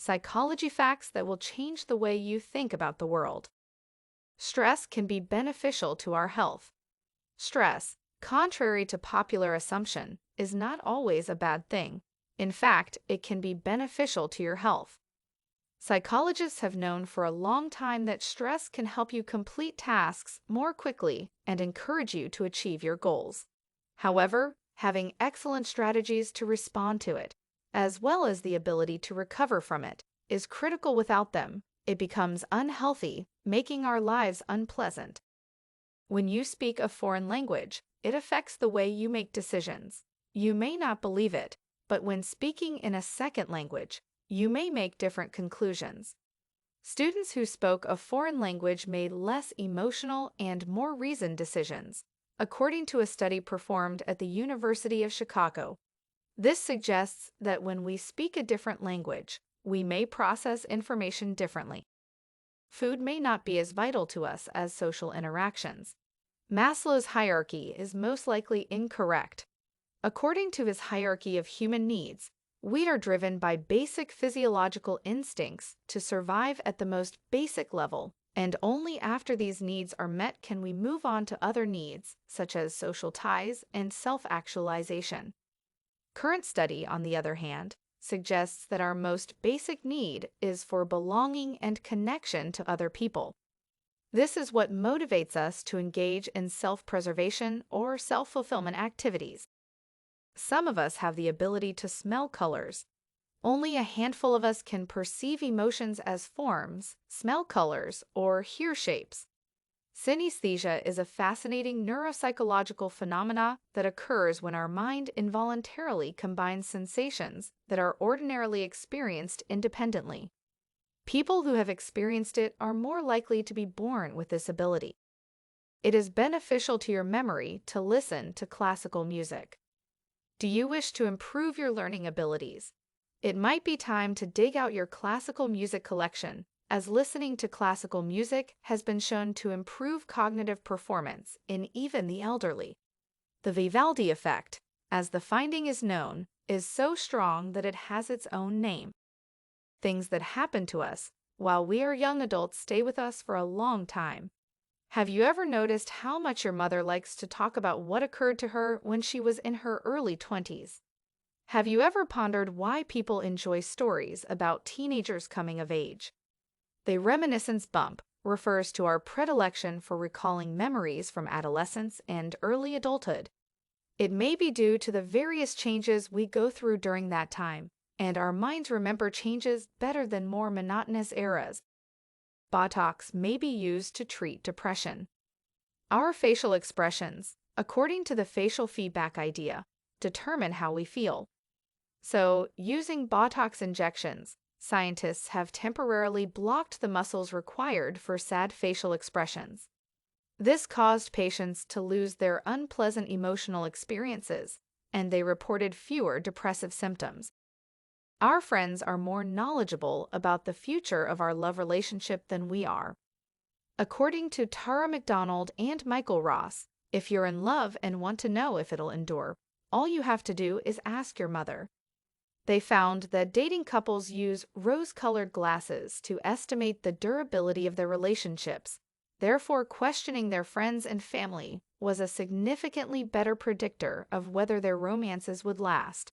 psychology facts that will change the way you think about the world. Stress can be beneficial to our health. Stress, contrary to popular assumption, is not always a bad thing. In fact, it can be beneficial to your health. Psychologists have known for a long time that stress can help you complete tasks more quickly and encourage you to achieve your goals. However, having excellent strategies to respond to it, as well as the ability to recover from it, is critical. Without them, it becomes unhealthy, making our lives unpleasant. When you speak a foreign language, it affects the way you make decisions. You may not believe it, but when speaking in a second language, you may make different conclusions. Students who spoke a foreign language made less emotional and more reasoned decisions, according to a study performed at the University of Chicago. This suggests that when we speak a different language, we may process information differently. Food may not be as vital to us as social interactions. Maslow's hierarchy is most likely incorrect. According to his hierarchy of human needs, we are driven by basic physiological instincts to survive at the most basic level, and only after these needs are met can we move on to other needs, such as social ties and self-actualization. Current study, on the other hand, suggests that our most basic need is for belonging and connection to other people. This is what motivates us to engage in self-preservation or self-fulfillment activities. Some of us have the ability to smell colors. Only a handful of us can perceive emotions as forms, smell colors, or hear shapes. Synesthesia is a fascinating neuropsychological phenomena that occurs when our mind involuntarily combines sensations that are ordinarily experienced independently. People who have experienced it are more likely to be born with this ability. It is beneficial to your memory to listen to classical music. Do you wish to improve your learning abilities? It might be time to dig out your classical music collection, as listening to classical music has been shown to improve cognitive performance in even the elderly. The Vivaldi effect, as the finding is known, is so strong that it has its own name. Things that happen to us while we are young adults stay with us for a long time. Have you ever noticed how much your mother likes to talk about what occurred to her when she was in her early 20s? Have you ever pondered why people enjoy stories about teenagers coming of age? The reminiscence bump refers to our predilection for recalling memories from adolescence and early adulthood. It may be due to the various changes we go through during that time, and our minds remember changes better than more monotonous eras. Botox may be used to treat depression. Our facial expressions, according to the facial feedback idea, determine how we feel. So, using Botox injections, scientists have temporarily blocked the muscles required for sad facial expressions. This caused patients to lose their unpleasant emotional experiences, and they reported fewer depressive symptoms. Our friends are more knowledgeable about the future of our love relationship than we are. According to Tara McDonald and Michael Ross, if you're in love and want to know if it'll endure, all you have to do is ask your mother. They found that dating couples use rose-colored glasses to estimate the durability of their relationships. Therefore, questioning their friends and family was a significantly better predictor of whether their romances would last.